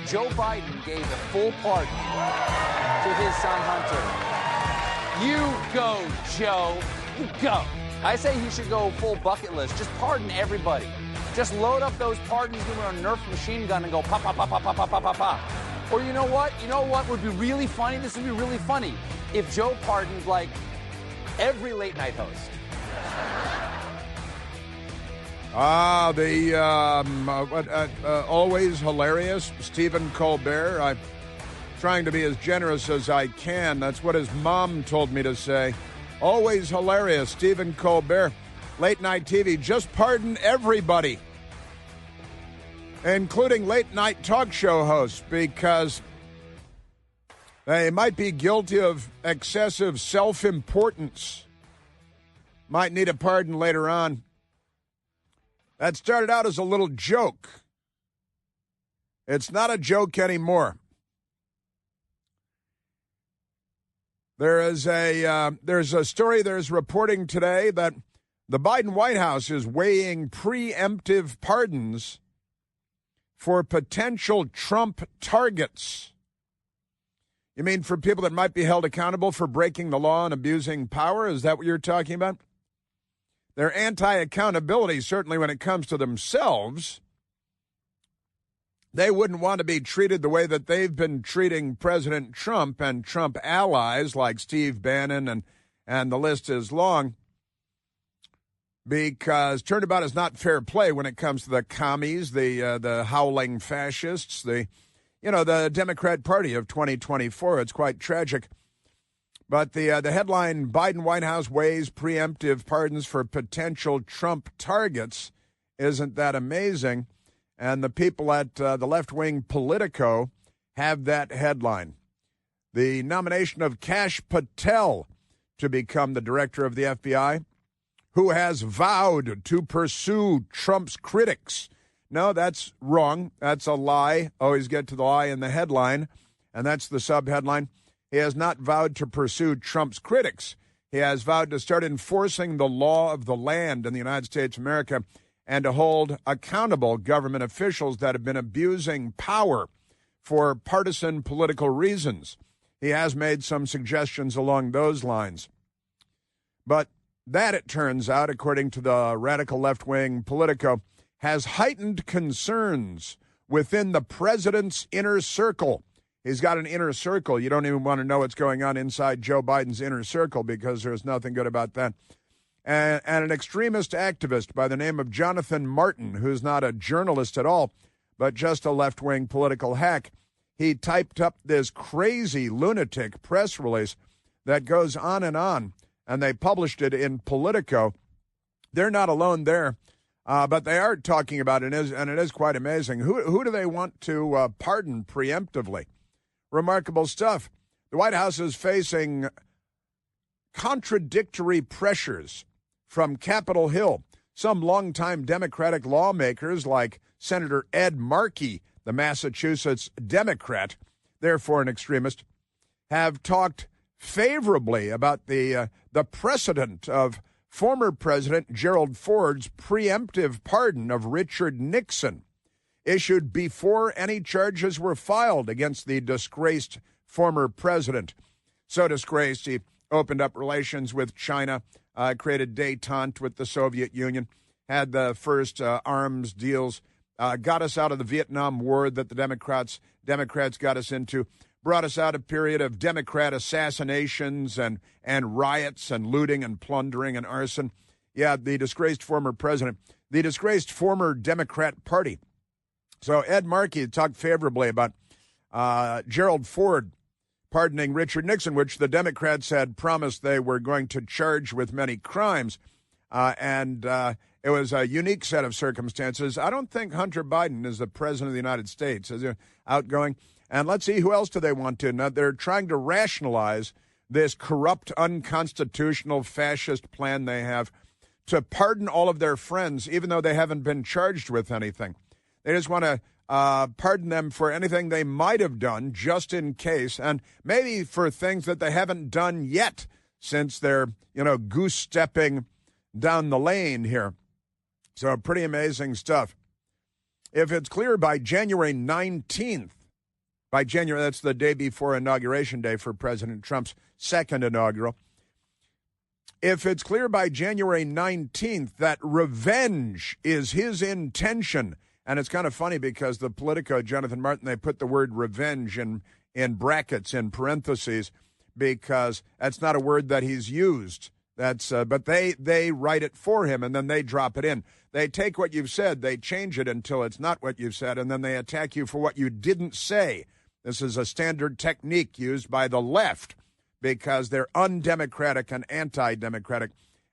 Joe Biden gave a full pardon to his son Hunter. You go, Joe. You go. I say he should go full bucket list. Just pardon everybody. Just load up those pardons, give them a Nerf machine gun and go pop, pop, pop, pop, pop, pop, pop, pop, pop. Or you know what? You know what would be really funny? This would be really funny if Joe pardoned, like, every late-night host. Always hilarious, Stephen Colbert. I'm trying to be as generous as I can. That's what his mom told me to say. Always hilarious, Stephen Colbert. Late night TV, just pardon everybody, including late night talk show hosts, because they might be guilty of excessive self-importance. Might need a pardon later on. That started out as a little joke. It's not a joke anymore. There's a story there's reporting today that the Biden White House is weighing preemptive pardons for potential Trump targets. You mean for people that might be held accountable for breaking the law and abusing power? Is that what you're talking about? They're anti-accountability, certainly when it comes to themselves. They wouldn't want to be treated the way that they've been treating President Trump and Trump allies like Steve Bannon, and the list is long, because turnabout is not fair play when it comes to the commies, the howling fascists, the Democrat Party of 2024. It's quite tragic. But the headline, Biden White House weighs preemptive pardons for potential Trump targets, isn't that amazing? And the people at the left-wing Politico have that headline. The nomination of Kash Patel to become the director of the FBI, who has vowed to pursue Trump's critics. No, that's wrong. That's a lie. Always get to the lie in the headline, and that's the subheadline. He has not vowed to pursue Trump's critics. He has vowed to start enforcing the law of the land in the United States of America and to hold accountable government officials that have been abusing power for partisan political reasons. He has made some suggestions along those lines. But that, it turns out, according to the radical left-wing Politico, has heightened concerns within the president's inner circle. He's got an inner circle. You don't even want to know what's going on inside Joe Biden's inner circle, because there's nothing good about that. And an extremist activist by the name of Jonathan Martin, who's not a journalist at all, but just a left-wing political hack, he typed up this crazy lunatic press release that goes on, and they published it in Politico. They're not alone there, but they are talking about it, and it is quite amazing. Who do they want to pardon preemptively? Remarkable stuff. The White House is facing contradictory pressures from Capitol Hill. Some longtime Democratic lawmakers, like Senator Ed Markey, the Massachusetts Democrat, therefore an extremist, have talked favorably about the precedent of former President Gerald Ford's preemptive pardon of Richard Nixon, issued before any charges were filed against the disgraced former president. So disgraced, he opened up relations with China, created détente with the Soviet Union, had the first arms deals, got us out of the Vietnam War that the Democrats got us into, brought us out a period of Democrat assassinations and riots and looting and plundering and arson. Yeah, the disgraced former president, the disgraced former Democrat Party. So Ed Markey talked favorably about Gerald Ford pardoning Richard Nixon, which the Democrats had promised they were going to charge with many crimes. And it was a unique set of circumstances. I don't think Hunter Biden is the president of the United States. Is outgoing. And let's see, who else do they want to? Now, they're trying to rationalize this corrupt, unconstitutional, fascist plan they have to pardon all of their friends, even though they haven't been charged with anything. They just want to pardon them for anything they might have done, just in case, and maybe for things that they haven't done yet, since they're, goose-stepping down the lane here. So pretty amazing stuff. If it's clear by January 19th By January, that's the day before Inauguration Day for President Trump's second inaugural. If it's clear by January 19th that revenge is his intention, and it's kind of funny because the Politico, Jonathan Martin, they put the word revenge in brackets, in parentheses, because that's not a word that he's used. But they write it for him, and then they drop it in. They take what you've said, they change it until it's not what you've said, and then they attack you for what you didn't say. This is a standard technique used by the left because they're undemocratic and anti-democratic,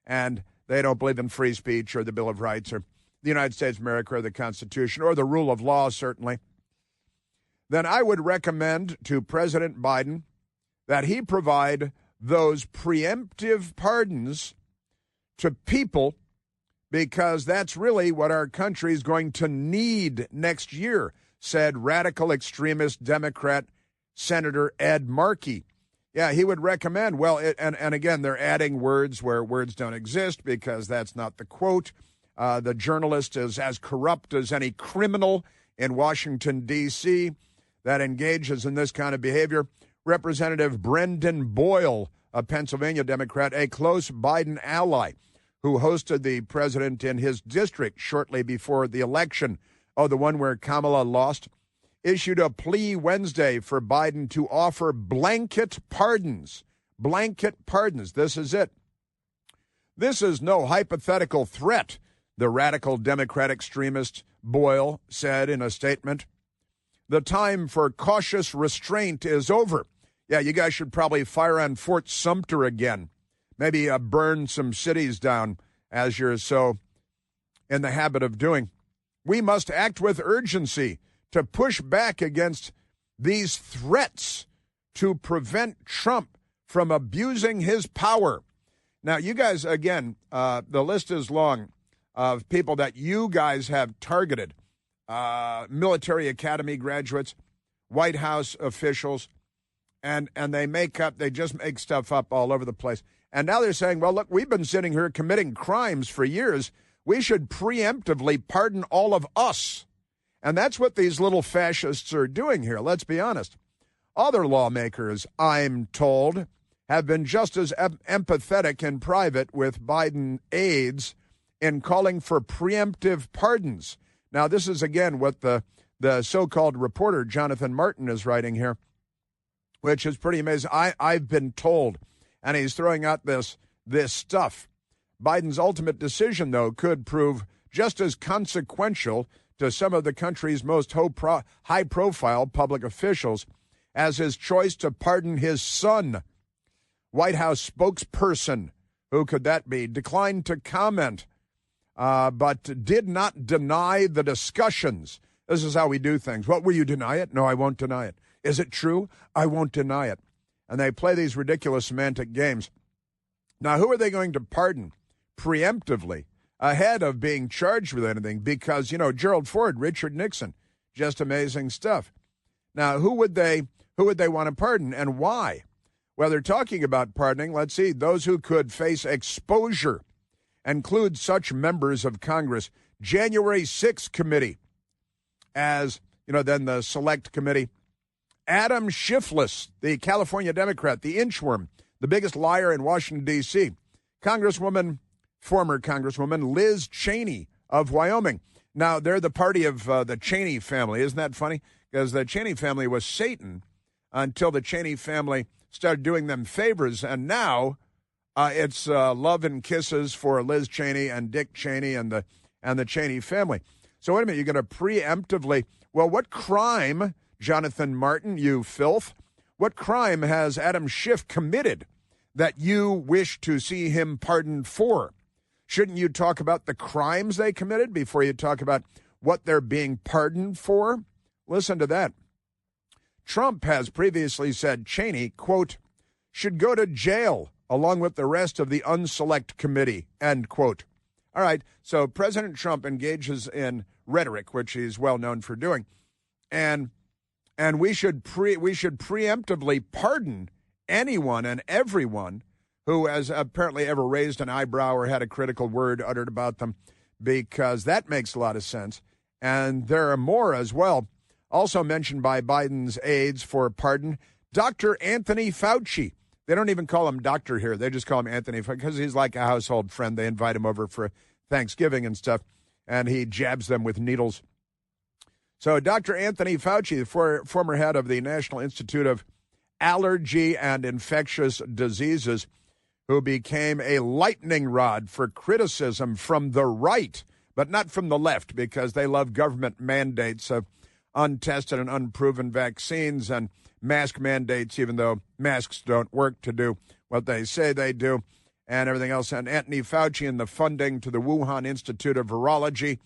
and they don't believe in free speech or the Bill of Rights or the United States of America or the Constitution or the rule of law, certainly. Then I would recommend to President Biden that he provide those preemptive pardons to people, because that's really what our country is going to need next year, said radical extremist Democrat Senator Ed Markey. Yeah, he would recommend, and again, they're adding words where words don't exist because that's not the quote. The journalist is as corrupt as any criminal in Washington, D.C. that engages in this kind of behavior. Representative Brendan Boyle, a Pennsylvania Democrat, a close Biden ally, who hosted the president in his district shortly before the election, the one where Kamala lost, issued a plea Wednesday for Biden to offer blanket pardons. Blanket pardons. This is it. This is no hypothetical threat, the radical Democrat extremist Boyle said in a statement. The time for cautious restraint is over. Yeah, you guys should probably fire on Fort Sumter again. Maybe burn some cities down, as you're so in the habit of doing. We must act with urgency to push back against these threats to prevent Trump from abusing his power. Now, you guys, again, the list is long of people that you guys have targeted. Military academy graduates, White House officials, and they just make stuff up all over the place. And now they're saying, well, look, we've been sitting here committing crimes for years. We should preemptively pardon all of us. And that's what these little fascists are doing here, let's be honest. Other lawmakers, I'm told, have been just as empathetic in private with Biden aides in calling for preemptive pardons. Now, this is, again, what the so-called reporter Jonathan Martin is writing here, which is pretty amazing. I've been told, and he's throwing out this stuff. Biden's ultimate decision, though, could prove just as consequential to some of the country's most high-profile public officials as his choice to pardon his son. White House spokesperson, who could that be, declined to comment, but did not deny the discussions. This is how we do things. What, will you deny it? No, I won't deny it. Is it true? I won't deny it. And they play these ridiculous semantic games. Now, who are they going to pardon preemptively ahead of being charged with anything? Because, Gerald Ford, Richard Nixon, just amazing stuff. Now, who would they want to pardon and why? Well, they're talking about pardoning, let's see, those who could face exposure, include such members of Congress. January 6th committee, as, then the select committee. Adam Schiff, the California Democrat, the inchworm, the biggest liar in Washington, D.C. Former Congresswoman Liz Cheney of Wyoming. Now, they're the party of the Cheney family. Isn't that funny? Because the Cheney family was Satan until the Cheney family started doing them favors, and now it's love and kisses for Liz Cheney and Dick Cheney and the Cheney family. So wait a minute, you're going to preemptively, well, what crime, Jonathan Martin, you filth, what crime has Adam Schiff committed that you wish to see him pardoned for? Shouldn't you talk about the crimes they committed before you talk about what they're being pardoned for? Listen to that. Trump has previously said Cheney, quote, should go to jail along with the rest of the unselect committee, end quote. All right, so President Trump engages in rhetoric, which he's well known for doing, and we should preemptively pardon anyone and everyone who has apparently ever raised an eyebrow or had a critical word uttered about them, because that makes a lot of sense. And there are more as well. Also mentioned by Biden's aides for pardon, Dr. Anthony Fauci. They don't even call him doctor here. They just call him Anthony because he's like a household friend. They invite him over for Thanksgiving and stuff, and he jabs them with needles. So Dr. Anthony Fauci, the former head of the National Institute of Allergy and Infectious Diseases, who became a lightning rod for criticism from the right, but not from the left, because they love government mandates of untested and unproven vaccines and mask mandates, even though masks don't work to do what they say they do, and everything else. And Anthony Fauci and the funding to the Wuhan Institute of Virology,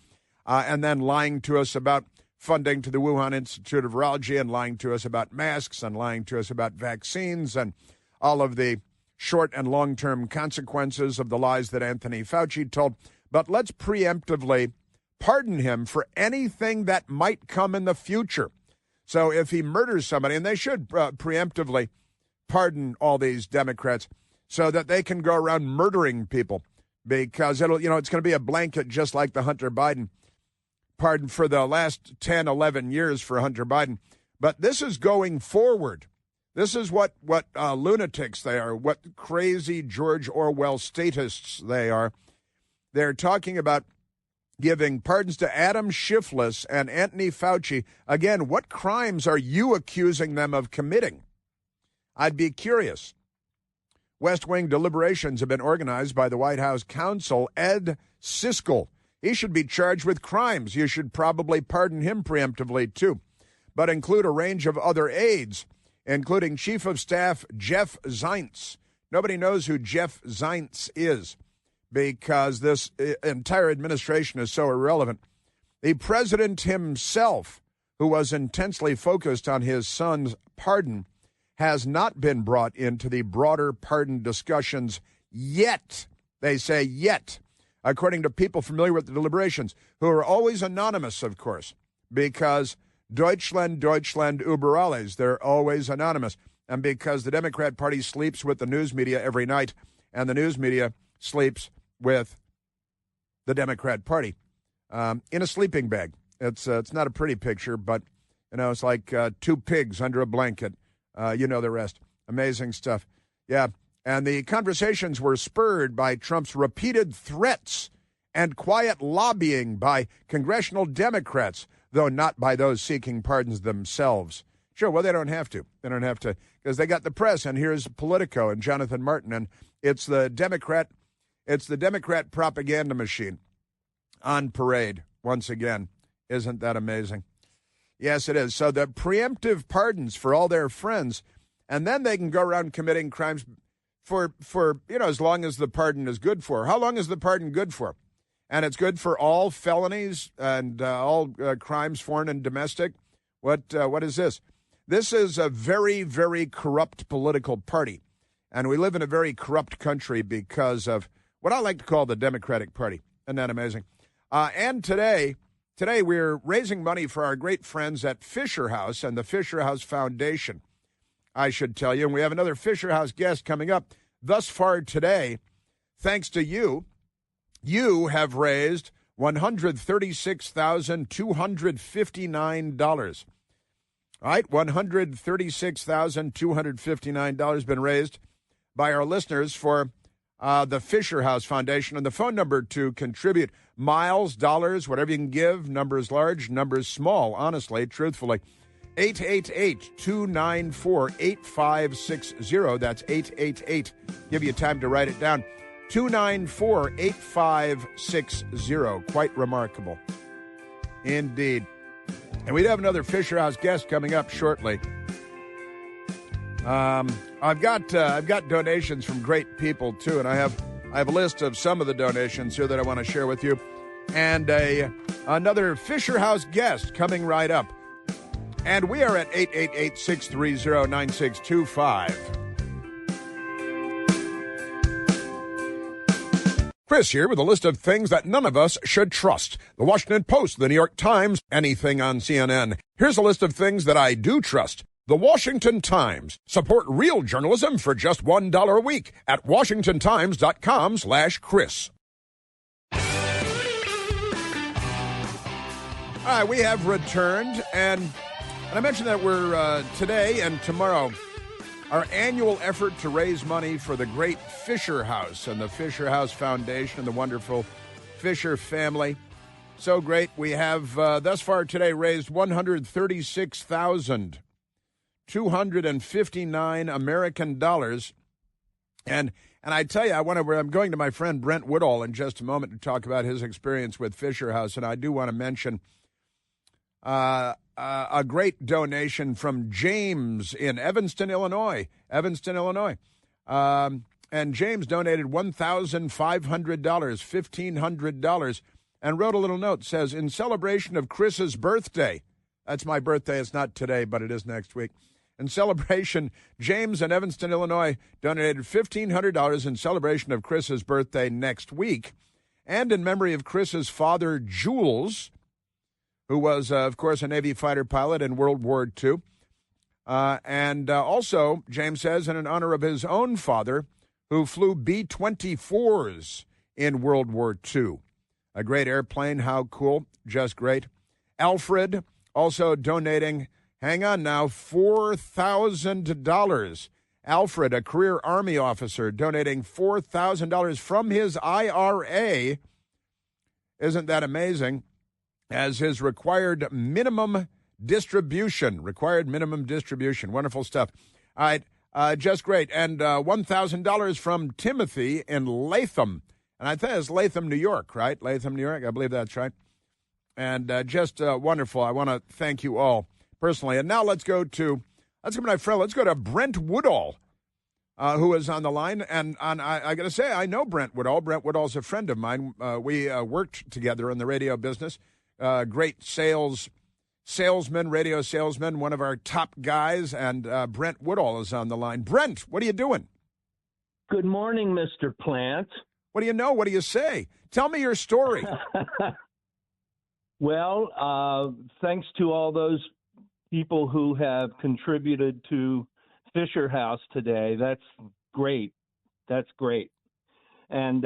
and then lying to us about funding to the Wuhan Institute of Virology, and lying to us about masks, and lying to us about vaccines, and all of the short and long-term consequences of the lies that Anthony Fauci told. But let's preemptively pardon him for anything that might come in the future. So if he murders somebody, and they should preemptively pardon all these Democrats so that they can go around murdering people, because it's going to be a blanket just like the Hunter Biden pardon for the last 10, 11 years for Hunter Biden. But this is going forward. This is what lunatics they are, what crazy George Orwell statists they are. They're talking about giving pardons to Adam Schiff and Anthony Fauci. Again, what crimes are you accusing them of committing? I'd be curious. West Wing deliberations have been organized by the White House counsel, Ed Siskel. He should be charged with crimes. You should probably pardon him preemptively, too, but include a range of other aides, including Chief of Staff Jeff Zients. Nobody knows who Jeff Zients is because this entire administration is so irrelevant. The president himself, who was intensely focused on his son's pardon, has not been brought into the broader pardon discussions yet. They say yet, according to people familiar with the deliberations, who are always anonymous, of course, because Deutschland über alles, they're always anonymous. And because the Democrat Party sleeps with the news media every night, and the news media sleeps with the Democrat Party in a sleeping bag. It's not a pretty picture, but, it's like two pigs under a blanket. You know the rest. Amazing stuff. Yeah. And the conversations were spurred by Trump's repeated threats and quiet lobbying by congressional Democrats, though not by those seeking pardons themselves. Sure, well, they don't have to. They don't have to because they got the press, and here's Politico and Jonathan Martin, and it's the Democrat propaganda machine on parade once again. Isn't that amazing? Yes, it is. So the preemptive pardons for all their friends, and then they can go around committing crimes for as long as the pardon is good for. How long is the pardon good for? And it's good for all felonies and all crimes, foreign and domestic. What is this? This is a very, very corrupt political party, and we live in a very corrupt country because of what I like to call the Democratic Party. Isn't that amazing? And today we're raising money for our great friends at Fisher House and the Fisher House Foundation, I should tell you. And we have another Fisher House guest coming up. Thus far today, thanks to you, you have raised $136,259. All right, $136,259 been raised by our listeners for the Fisher House Foundation. And the phone number to contribute, miles, dollars, whatever you can give, numbers large, numbers small, honestly, truthfully, 888-294-8560. That's 888. Give you time to write it down. 294-8560. Quite remarkable. Indeed. And we'd have another Fisher House guest coming up shortly. I've got donations from great people too, and I have a list of some of the donations here that I want to share with you, and another Fisher House guest coming right up. And we are at 888-630-9625. Chris here with a list of things that none of us should trust. The Washington Post, the New York Times, anything on CNN. Here's a list of things that I do trust. The Washington Times. Support real journalism for just $1 a week at washingtontimes.com/Chris. All right, we have returned, and And I mentioned that we're today and tomorrow, our annual effort to raise money for the great Fisher House and the Fisher House Foundation and the wonderful Fisher family. So great. We have thus far today raised $136,259 American dollars. And I tell you, I'm going to my friend Brent Woodall in just a moment to talk about his experience with Fisher House. And I do want to mention a great donation from James in Evanston, Illinois. And James donated $1,500, $1,500, and wrote a little note. Says, in celebration of Chris's birthday. That's my birthday. It's not today, but it is next week. In celebration, James in Evanston, Illinois, donated $1,500 in celebration of Chris's birthday next week. And in memory of Chris's father, Jules, who was, of course, a Navy fighter pilot in World War II. And also, James says, in honor of his own father, who flew B-24s in World War II. A great airplane. How cool. Just great. Alfred also donating, hang on now, $4,000. Alfred, a career Army officer, donating $4,000 from his IRA. Isn't that amazing? As his required minimum distribution. Wonderful stuff. All right, just great. And $1,000 from Timothy in Latham. And I think it's Latham, New York, right? Latham, New York. I believe that's right. And just wonderful. I want to thank you all personally. And now let's go to Brent Woodall, who is on the line. And I got to say, I know Brent Woodall. Brent Woodall's a friend of mine. We worked together in the radio business. Great salesman, radio salesman, one of our top guys. And Brent Woodall is on the line. Brent, what are you doing? Good morning, Mr. Plant. What do you know? What do you say? Tell me your story. Well, thanks to all those people who have contributed to Fisher House today. That's great. And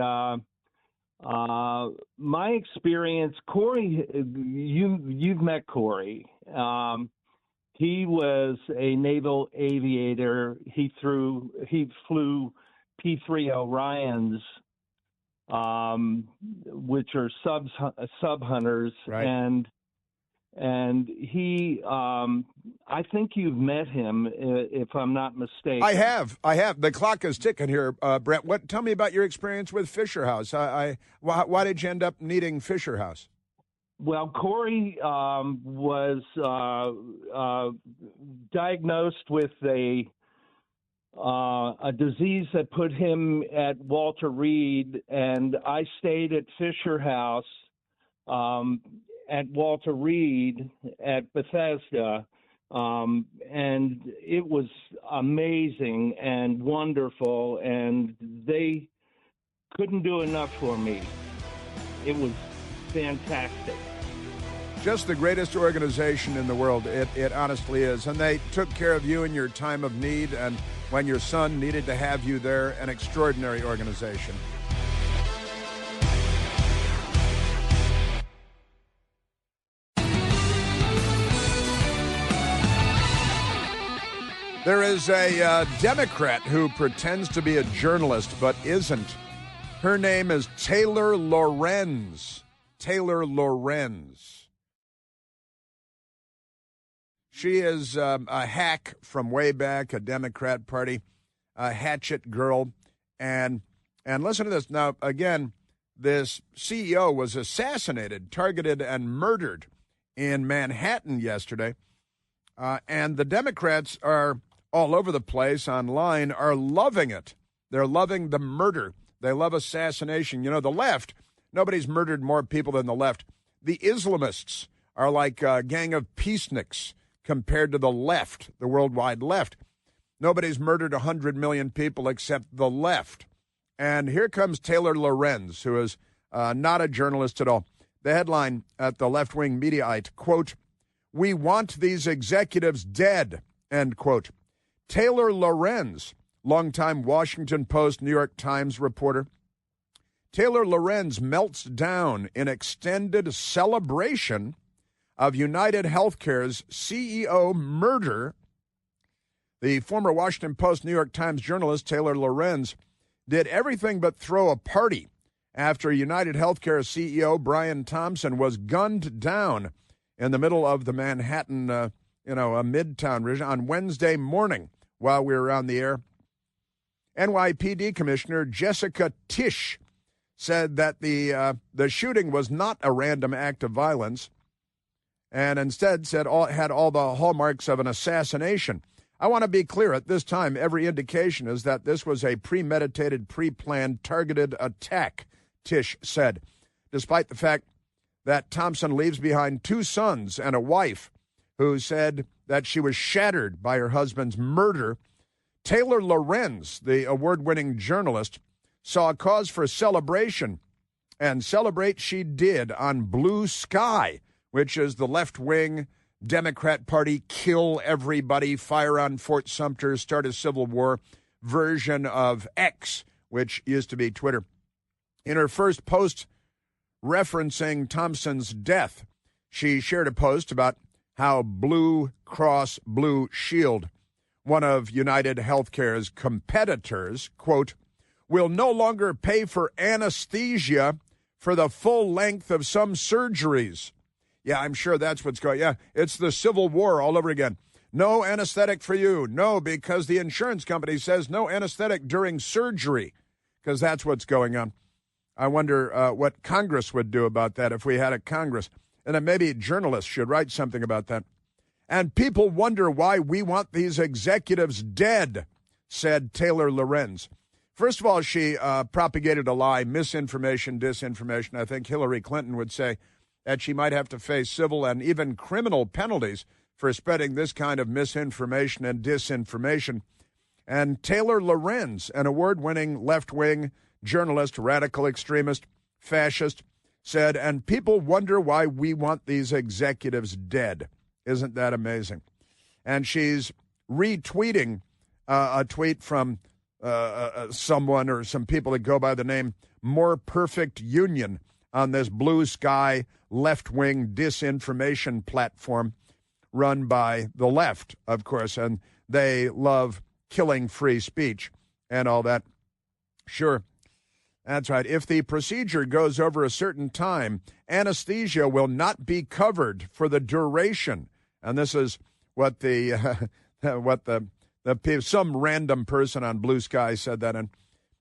my experience, Corey, you've met Corey. He was a naval aviator. He flew P-3 Orions, which are sub hunters, right. and he, I think you've met him, if I'm not mistaken. I have. The clock is ticking here, Brent. Tell me about your experience with Fisher House. Why did you end up needing Fisher House? Well, Corey was diagnosed with a disease that put him at Walter Reed, and I stayed at Fisher House at Walter Reed at Bethesda, and it was amazing and wonderful, and they couldn't do enough for me. It was fantastic. Just the greatest organization in the world. It honestly is. And they took care of you in your time of need, and when your son needed to have you there, an extraordinary organization. There is a Democrat who pretends to be a journalist but isn't. Her name is Taylor Lorenz. Taylor Lorenz. She is a hack from way back, a Democrat Party, a hatchet girl. And listen to this. Now, again, this CEO was assassinated, targeted, and murdered in Manhattan yesterday. And the Democrats are all over the place online, are loving it. They're loving the murder. They love assassination. You know, the left, nobody's murdered more people than the left. The Islamists are like a gang of peaceniks compared to the left, the worldwide left. Nobody's murdered 100 million people except the left. And here comes Taylor Lorenz, who is not a journalist at all. The headline at the left-wing Mediaite, quote, "We want these executives dead," end quote. Taylor Lorenz, longtime Washington Post, New York Times reporter. Taylor Lorenz melts down in extended celebration of United Healthcare's CEO murder, the former Washington Post, New York Times journalist Taylor Lorenz did everything but throw a party after United Healthcare CEO Brian Thompson was gunned down in the middle of the Manhattan, a midtown region on Wednesday morning while we were on the air. NYPD Commissioner Jessica Tisch said that the shooting was not a random act of violence and instead had all the hallmarks of an assassination. I want to be clear, at this time, every indication is that this was a premeditated, pre-planned, targeted attack, Tisch said, despite the fact that Thompson leaves behind 2 sons and a wife who said that she was shattered by her husband's murder. Taylor Lorenz, the award-winning journalist, saw a cause for celebration, and celebrate she did on Blue Sky, which is the left-wing Democrat Party kill everybody, fire on Fort Sumter, start a civil war version of X, which used to be Twitter. In her first post referencing Thompson's death, she shared a post about how Blue Cross Blue Shield, one of United Healthcare's competitors, quote, will no longer pay for anesthesia for the full length of some surgeries. Yeah, I'm sure that's what's going. Yeah, it's the Civil War all over again. No anesthetic for you. No, because the insurance company says no anesthetic during surgery, because that's what's going on. I wonder what Congress would do about that if we had a Congress. And then maybe journalists should write something about that. And people wonder why we want these executives dead, said Taylor Lorenz. First of all, she propagated a lie, misinformation, disinformation. I think Hillary Clinton would say that she might have to face civil and even criminal penalties for spreading this kind of misinformation and disinformation. And Taylor Lorenz, an award-winning left-wing journalist, radical extremist, fascist, said, and people wonder why we want these executives dead. Isn't that amazing? And she's retweeting a tweet from someone or some people that go by the name More Perfect Union on this Blue Sky left-wing disinformation platform run by the left, of course, and they love killing free speech and all that. Sure, that's right. If the procedure goes over a certain time, anesthesia will not be covered for the duration. And this is what some random person on Blue Sky said that.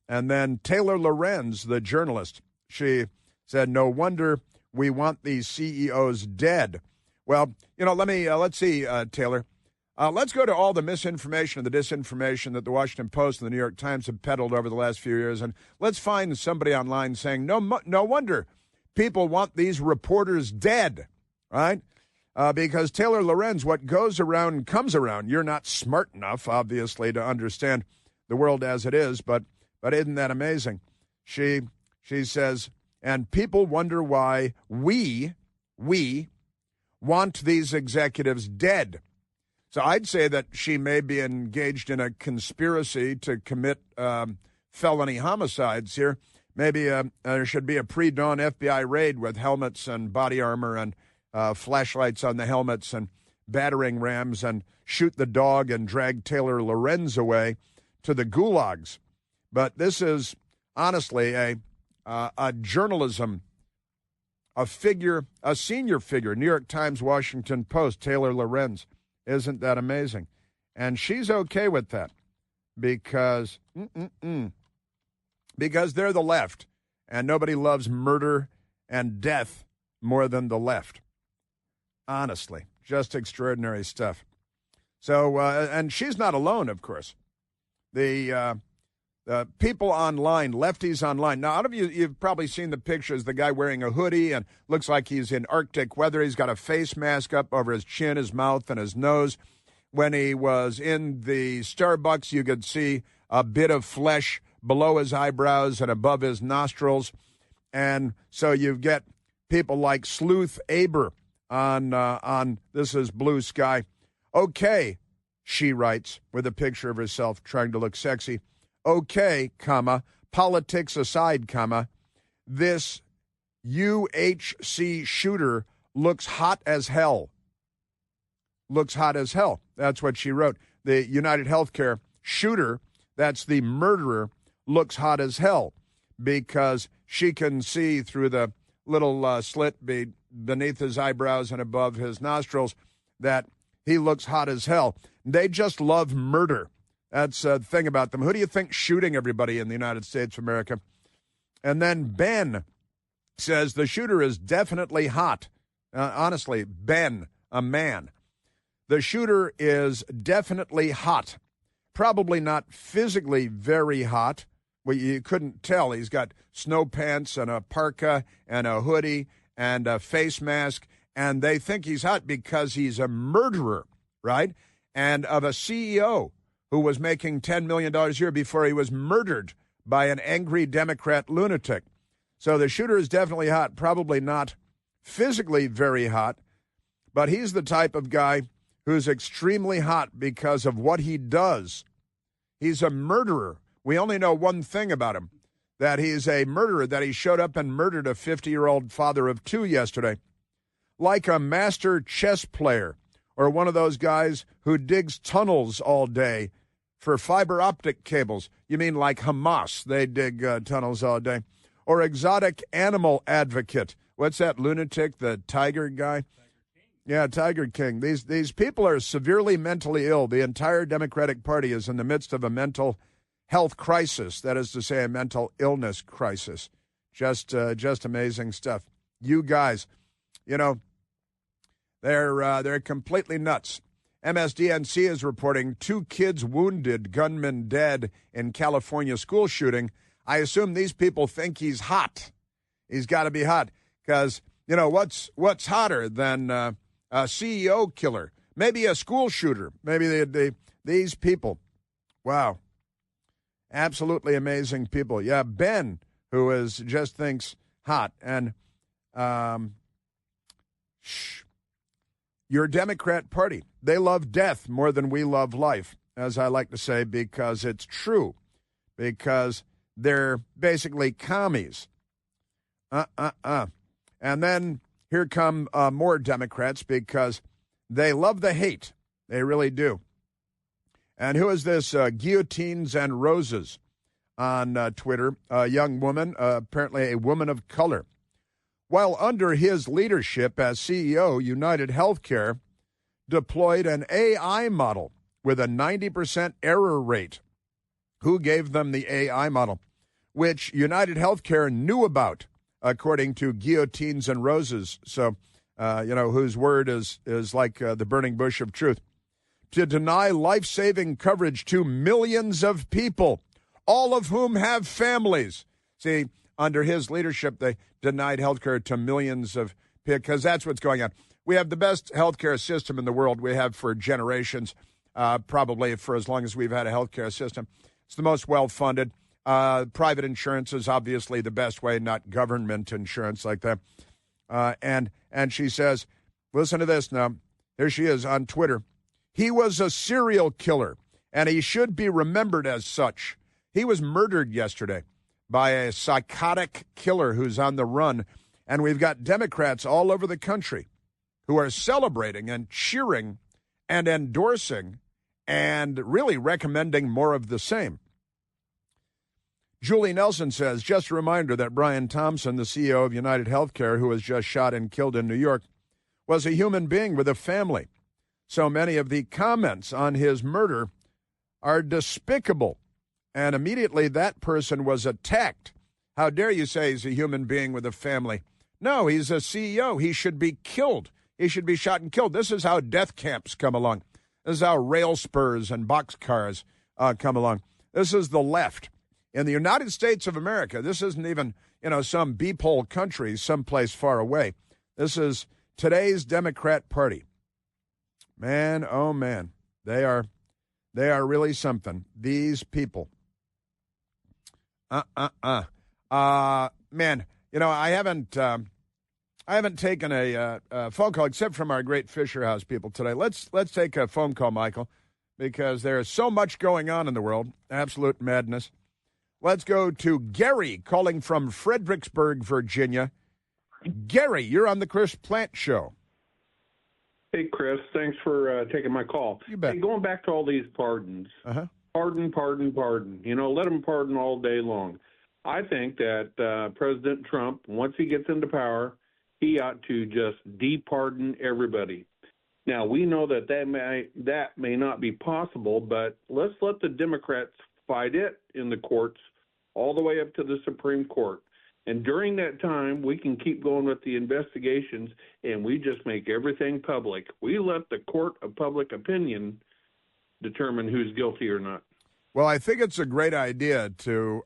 And then Taylor Lorenz, the journalist, she said, no wonder we want these CEOs dead. Well, let's see, Taylor. Let's go to all the misinformation and the disinformation that the Washington Post and the New York Times have peddled over the last few years, and let's find somebody online saying, no wonder people want these reporters dead, right? Because Taylor Lorenz, what goes around comes around. You're not smart enough, obviously, to understand the world as it is, but isn't that amazing? She says, and people wonder why we want these executives dead. So I'd say that she may be engaged in a conspiracy to commit felony homicides here. Maybe there should be a pre-dawn FBI raid with helmets and body armor and flashlights on the helmets and battering rams and shoot the dog and drag Taylor Lorenz away to the gulags. But this is honestly a journalism, a senior figure, New York Times, Washington Post, Taylor Lorenz. Isn't that amazing? And she's okay with that because they're the left, and nobody loves murder and death more than the left. Honestly, just extraordinary stuff. So, and she's not alone, of course. The people online, lefties online. Now, out of you've probably seen the pictures, the guy wearing a hoodie and looks like he's in Arctic weather. He's got a face mask up over his chin, his mouth, and his nose. When he was in the Starbucks, you could see a bit of flesh below his eyebrows and above his nostrils. And so you get people like Sleuth Aber on This Is Blue Sky. Okay, she writes with a picture of herself trying to look sexy. Okay, comma, politics aside, comma, this UHC shooter looks hot as hell. Looks hot as hell. That's what she wrote. The United Healthcare shooter, that's the murderer, looks hot as hell because she can see through the little slit beneath his eyebrows and above his nostrils that he looks hot as hell. They just love murder. That's the thing about them. Who do you think shooting everybody in the United States of America? And then Ben says the shooter is definitely hot. Honestly, Ben, a man. The shooter is definitely hot. Probably not physically very hot. Well, you couldn't tell. He's got snow pants and a parka and a hoodie and a face mask, and they think he's hot because he's a murderer, right? And of a CEO who was making $10 million a year before he was murdered by an angry Democrat lunatic. So the shooter is definitely hot, probably not physically very hot, but he's the type of guy who's extremely hot because of what he does. He's a murderer. We only know one thing about him, that he's a murderer, that he showed up and murdered a 50-year-old father of two yesterday. Like a master chess player or one of those guys who digs tunnels all day for fiber optic cables. You mean like Hamas, they dig tunnels all day. Or exotic animal advocate. What's that lunatic, the tiger guy? Yeah, Tiger King. These people are severely mentally ill. The entire Democratic Party is in the midst of a mental health crisis. That is to say, a mental illness crisis. Just amazing stuff. You guys, you know, they're completely nuts. MSDNC is reporting 2 kids wounded, gunmen dead in California school shooting. I assume these people think he's hot. He's got to be hot because, you know, what's hotter than a CEO killer? Maybe a school shooter. Maybe these people. Wow. Absolutely amazing people. Yeah, Ben, who is just thinks hot. And your Democrat Party, they love death more than we love life, as I like to say, because it's true. Because they're basically commies. And then here come more Democrats because they love the hate. They really do. And who is this? Guillotines and Roses on Twitter. A young woman, apparently a woman of color. While under his leadership as CEO, United Healthcare deployed an AI model with a 90% error rate. Who gave them the AI model? Which United Healthcare knew about, according to Guillotines and Roses. So, whose word is like the burning bush of truth. To deny life-saving coverage to millions of people, all of whom have families. See, under his leadership, they denied health care to millions of people because that's what's going on. We have the best health care system in the world. We have for generations, probably for as long as we've had a health care system. It's the most well-funded. Private insurance is obviously the best way, not government insurance like that. And she says, listen to this now. Here she is on Twitter. He was a serial killer, and he should be remembered as such. He was murdered yesterday by a psychotic killer who's on the run, and we've got Democrats all over the country who are celebrating and cheering and endorsing and really recommending more of the same. Julie Nelson says, just a reminder that Brian Thompson, the CEO of United Healthcare, who was just shot and killed in New York, was a human being with a family. So many of the comments on his murder are despicable. And immediately that person was attacked. How dare you say he's a human being with a family? No, he's a CEO. He should be killed. He should be shot and killed. This is how death camps come along. This is how rail spurs and boxcars come along. This is the left. In the United States of America, this isn't even, some beephole country someplace far away. This is today's Democrat Party. Man, oh man, they are really something. These people. Man, I haven't taken a phone call except from our great Fisher House people today. Let's take a phone call, Michael, because there is so much going on in the world. Absolute madness. Let's go to Gary calling from Fredericksburg, Virginia. Gary, you're on the Chris Plant Show. Hey, Chris. Thanks for taking my call. You bet. Hey, going back to all these pardons, pardon. Let them pardon all day long. I think that President Trump, once he gets into power, he ought to just de-pardon everybody. Now, we know that may not be possible, but let's let the Democrats fight it in the courts all the way up to the Supreme Court. And during that time, we can keep going with the investigations, and we just make everything public. We let the court of public opinion determine who's guilty or not. Well, I think it's a great idea to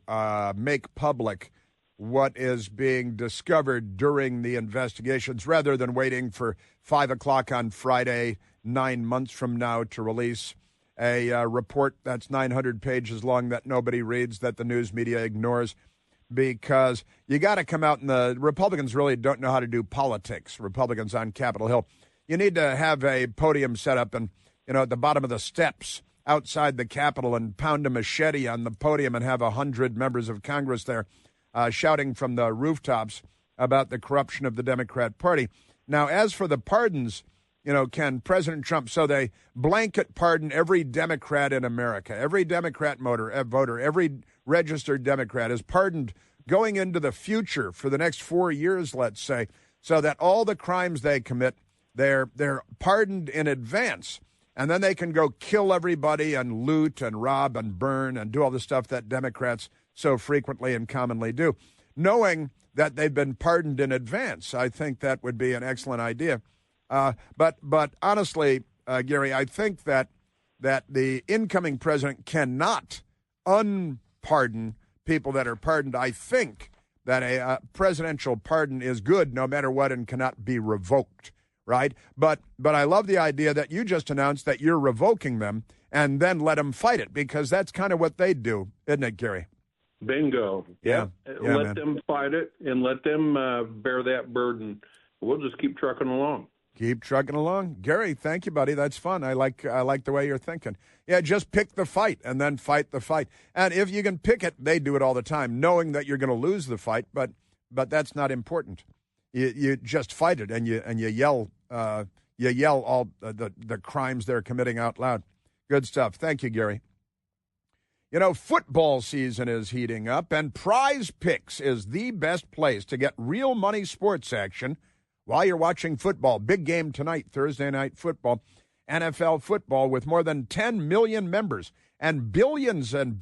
make public what is being discovered during the investigations rather than waiting for 5 o'clock on Friday, 9 months from now, to release a report that's 900 pages long that nobody reads, that the news media ignores, because you got to come out, and the Republicans really don't know how to do politics, Republicans on Capitol Hill. You need to have a podium set up and, at the bottom of the steps outside the Capitol and pound a machete on the podium and have 100 members of Congress there shouting from the rooftops about the corruption of the Democrat Party. Now, as for the pardons, can President Trump, so they blanket pardon every Democrat in America, every Democrat voter, every registered Democrat is pardoned going into the future for the next 4 years, let's say, so that all the crimes they commit, they're pardoned in advance. And then they can go kill everybody and loot and rob and burn and do all the stuff that Democrats so frequently and commonly do. Knowing that they've been pardoned in advance, I think that would be an excellent idea. But honestly, Gary, I think that the incoming president cannot unpardon people that are pardoned. I think that a presidential pardon is good no matter what and cannot be revoked, right? But I love the idea that you just announced that you're revoking them and then let them fight it, because that's kind of what they do, isn't it, Gary? Bingo. Yeah. Let them fight it and let them bear that burden. We'll just keep trucking along. Keep trucking along. Gary, thank you, buddy. That's fun. I like the way you're thinking. Yeah, just pick the fight and then fight the fight. And if you can pick it, they do it all the time, knowing that you're going to lose the fight, but that's not important. You just fight it and you yell all the crimes they're committing out loud. Good stuff. Thank you, Gary. Football season is heating up, and Prize Picks is the best place to get real money sports action while you're watching football. Big game tonight, Thursday night football, NFL football, with more than 10 million members and billions of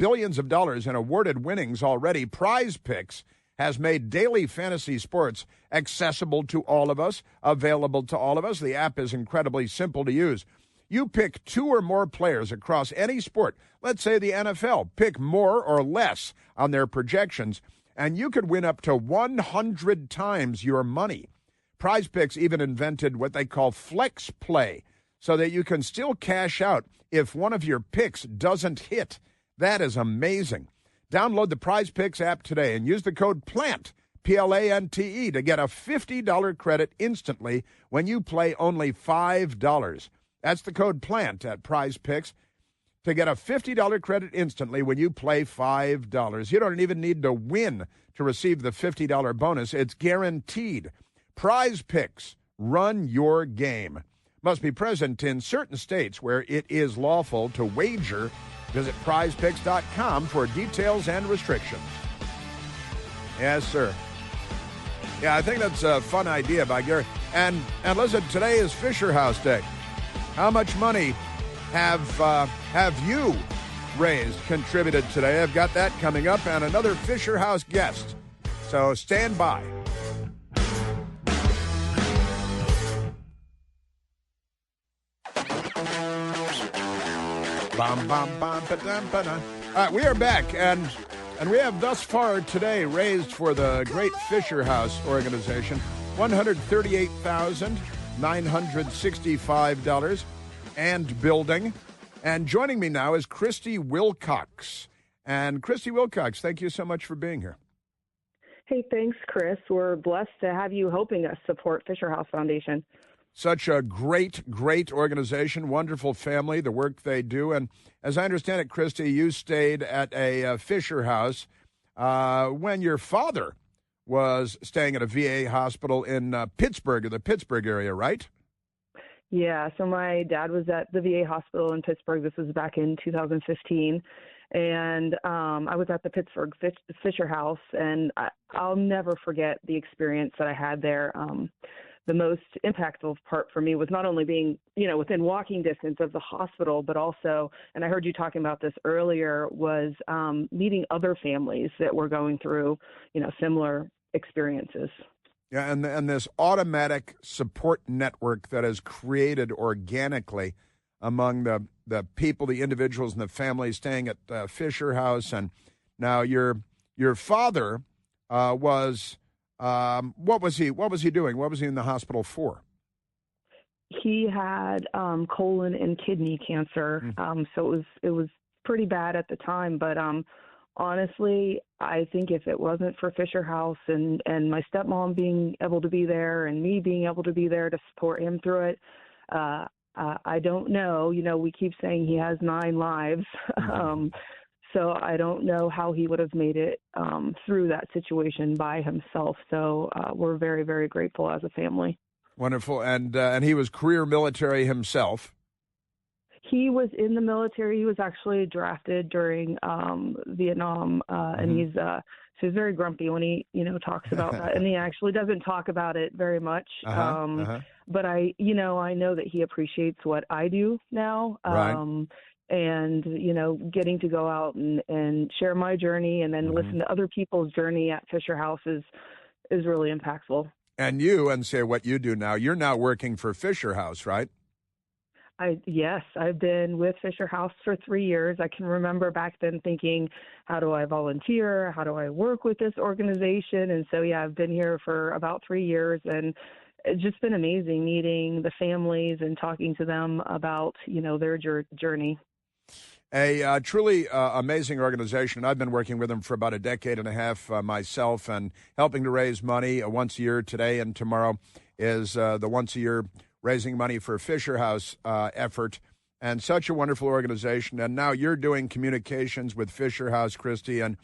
dollars in awarded winnings already. Prize Picks has made daily fantasy sports accessible to all of us, available to all of us. The app is incredibly simple to use. You pick two or more players across any sport. Let's say the NFL. Pick more or less on their projections, and you could win up to 100 times your money. Prize Picks even invented what they call flex play, so that you can still cash out if one of your picks doesn't hit. That is amazing. Download the Prize Picks app today and use the code PLANT, P-L-A-N-T-E, to get a $50 credit instantly when you play only $5. That's the code PLANT at Prize Picks to get a $50 credit instantly when you play $5. You don't even need to win to receive the $50 bonus. It's guaranteed. Prize Picks. Run your game. Must be present in certain states where it is lawful to wager. Visit prizepicks.com for details and restrictions. Yes, sir. Yeah, I think that's a fun idea by Gary. And listen, today is Fisher House Day. How much money have you raised, contributed today? I've got that coming up, and another Fisher House guest. So stand by. Bum, bum, bum, ba-dum, ba-dum. All right, we are back, and we have thus far today raised for the Great Fisher House organization $138,965 and building. And joining me now is Christy Wilcox. And Christy Wilcox, thank you so much for being here. Hey, thanks, Chris. We're blessed to have you helping us support Fisher House Foundation. Such a great organization, wonderful family, the work they do. And as I understand it, Christy, you stayed at a Fisher House when your father was staying at a VA hospital in Pittsburgh, or the Pittsburgh area, right? Yeah, so my dad was at the VA hospital in Pittsburgh. This was back in 2015. And I was at the Pittsburgh Fisher House, and I'll never forget the experience that I had there. The most impactful part for me was not only being, within walking distance of the hospital, but also, and I heard you talking about this earlier, was meeting other families that were going through, similar experiences. Yeah, and this automatic support network that is created organically among the people, the individuals, and the families staying at Fisher House. And now your father was what was he doing? What was he in the hospital for? He had colon and kidney cancer, so it was pretty bad at the time, but honestly, I think if it wasn't for Fisher House and my stepmom being able to be there and me being able to be there to support him through it, I don't know. We keep saying he has 9 lives, so I don't know how he would have made it through that situation by himself. So we're very, very grateful as a family. Wonderful. And he was career military himself. He was in the military. He was actually drafted during Vietnam, and he's very grumpy when he talks about that, and he actually doesn't talk about it very much. But I know that he appreciates what I do now, right. And getting to go out and share my journey, and then listen to other people's journey at Fisher House is really impactful. And say what you do now. You're now working for Fisher House, right? Yes, I've been with Fisher House for 3 years. I can remember back then thinking, how do I volunteer? How do I work with this organization? And so, I've been here for about 3 years, and it's just been amazing meeting the families and talking to them about, their journey. A truly amazing organization. I've been working with them for about a decade and a half myself, and helping to raise money once a year. Today and tomorrow is the once a year raising money for Fisher House effort, and such a wonderful organization. And now you're doing communications with Fisher House, Christy, and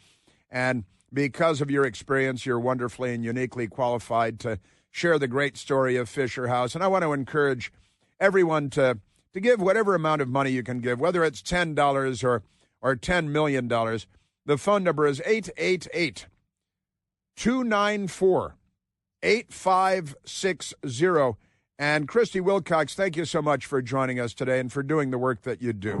because of your experience, you're wonderfully and uniquely qualified to share the great story of Fisher House. And I want to encourage everyone to give whatever amount of money you can give, whether it's $10 or $10 million. The phone number is 888-294-8560. And Christy Wilcox, thank you so much for joining us today and for doing the work that you do.